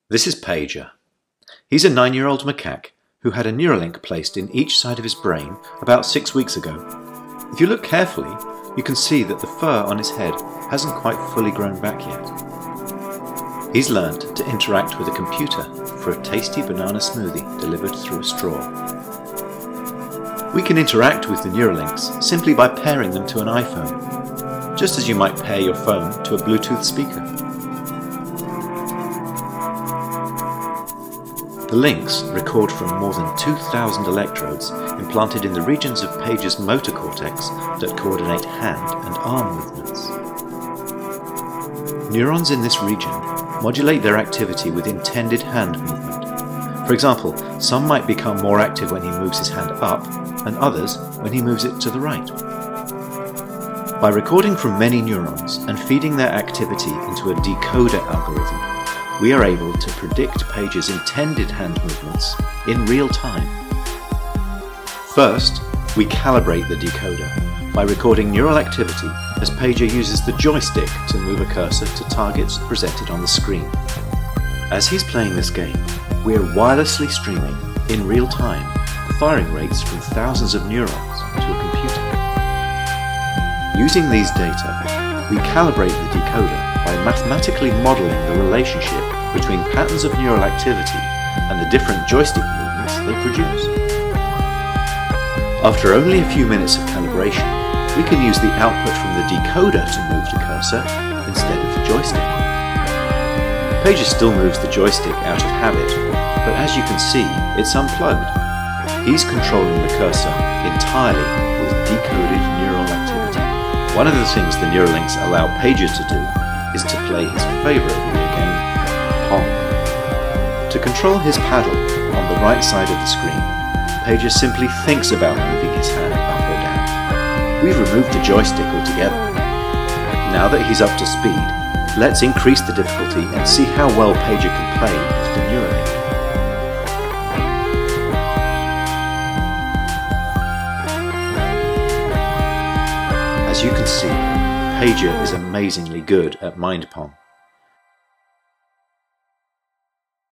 This is Pager. He's a 9-year-old macaque who had a Neuralink placed in each side of his brain about 6 weeks ago. If you look carefully, you can see that the fur on his head hasn't quite fully grown back yet. He's learned to interact with a computer for a tasty banana smoothie delivered through a straw. We can interact with the Neuralinks simply by pairing them to an iPhone, just as you might pair your phone to a Bluetooth speaker. The links record from more than 2,000 electrodes implanted in the regions of Pager's motor cortex that coordinate hand and arm movements. Neurons in this region modulate their activity with intended hand movement. For example, some might become more active when he moves his hand up, and others when he moves it to the right. By recording from many neurons and feeding their activity into a decoder algorithm, we are able to predict Pager's intended hand movements in real time. First, we calibrate the decoder by recording neural activity as Pager uses the joystick to move a cursor to targets presented on the screen. As he's playing this game, we are wirelessly streaming, in real time, firing rates from thousands of neurons to a computer. Using these data, we calibrate the decoder by mathematically modelling the relationship between patterns of neural activity and the different joystick movements they produce. After only a few minutes of calibration, we can use the output from the decoder to move the cursor instead of the joystick. Pager still moves the joystick out of habit, but as you can see, it's unplugged. He's controlling the cursor entirely with decoded neural activity. One of the things the Neuralinks allow Pager to do is to play his favourite video game, Pong. To control his paddle on the right side of the screen, Pager simply thinks about moving his hand up or down. We've removed the joystick altogether. Now that he's up to speed, let's increase the difficulty and see how well Pager can play with the Neuralink. As you can see, Pager is amazingly good at Mind Pong.